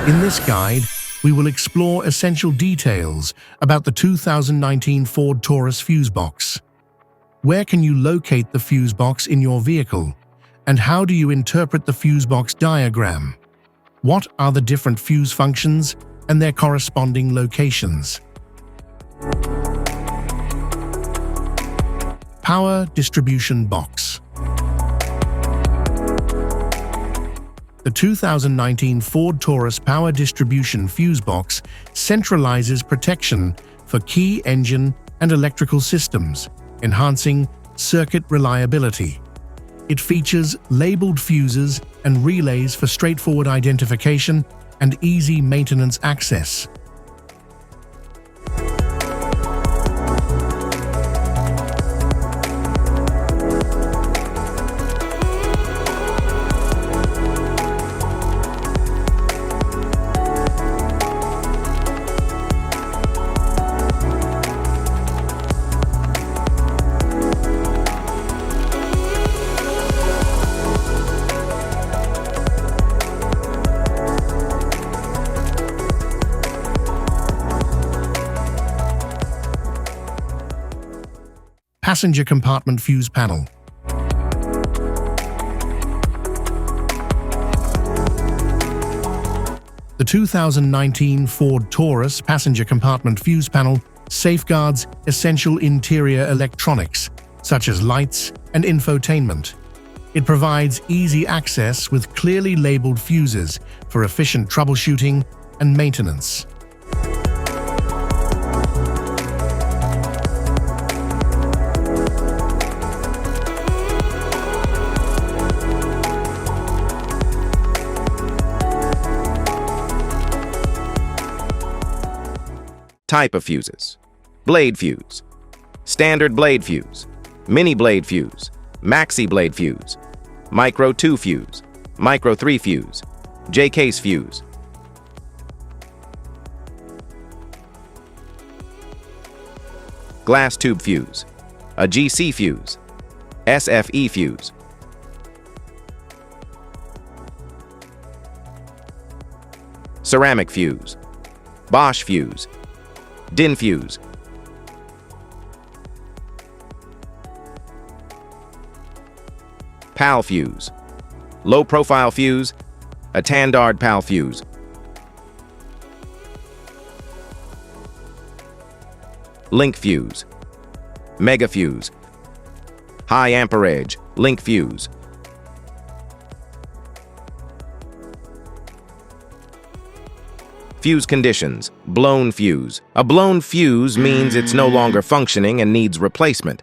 In this guide, we will explore essential details about the 2019 Ford Taurus fuse box. Where can you locate the fuse box in your vehicle? And how do you interpret the fuse box diagram? What are the different fuse functions and their corresponding locations? Power distribution box. The 2019 Ford Taurus power distribution fuse box centralizes protection for key engine and electrical systems, enhancing circuit reliability. It features labeled fuses and relays for straightforward identification and easy maintenance access. Passenger compartment fuse panel. The 2019 Ford Taurus passenger compartment fuse panel safeguards essential interior electronics, such as lights and infotainment. It provides easy access with clearly labeled fuses for efficient troubleshooting and maintenance. Type of fuses: blade fuse, standard blade fuse, mini blade fuse, maxi blade fuse, micro 2 fuse, micro 3 fuse, J-case fuse. Glass tube fuse, a GC fuse, SFE fuse. Ceramic fuse, Bosch fuse, DIN fuse. PAL fuse, low profile fuse, a Tandard PAL fuse. Link fuse, mega fuse, high amperage, link fuse. Fuse conditions: blown fuse. A blown fuse means it's no longer functioning and needs replacement,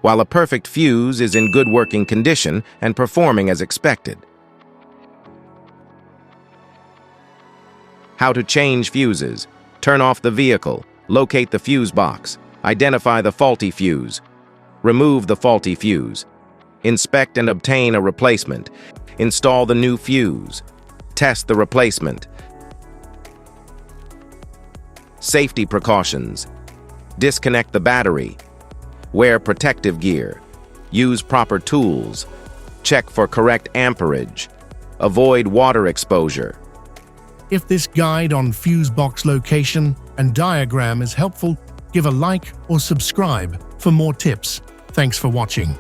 while a perfect fuse is in good working condition and performing as expected. How to change fuses: turn off the vehicle, locate the fuse box, identify the faulty fuse, remove the faulty fuse, inspect and obtain a replacement, install the new fuse, test the replacement. Safety precautions: disconnect the battery, wear protective gear, use proper tools, check for correct amperage, avoid water exposure. If this guide on fuse box location and diagram is helpful, give a like or subscribe for more tips. Thanks for watching.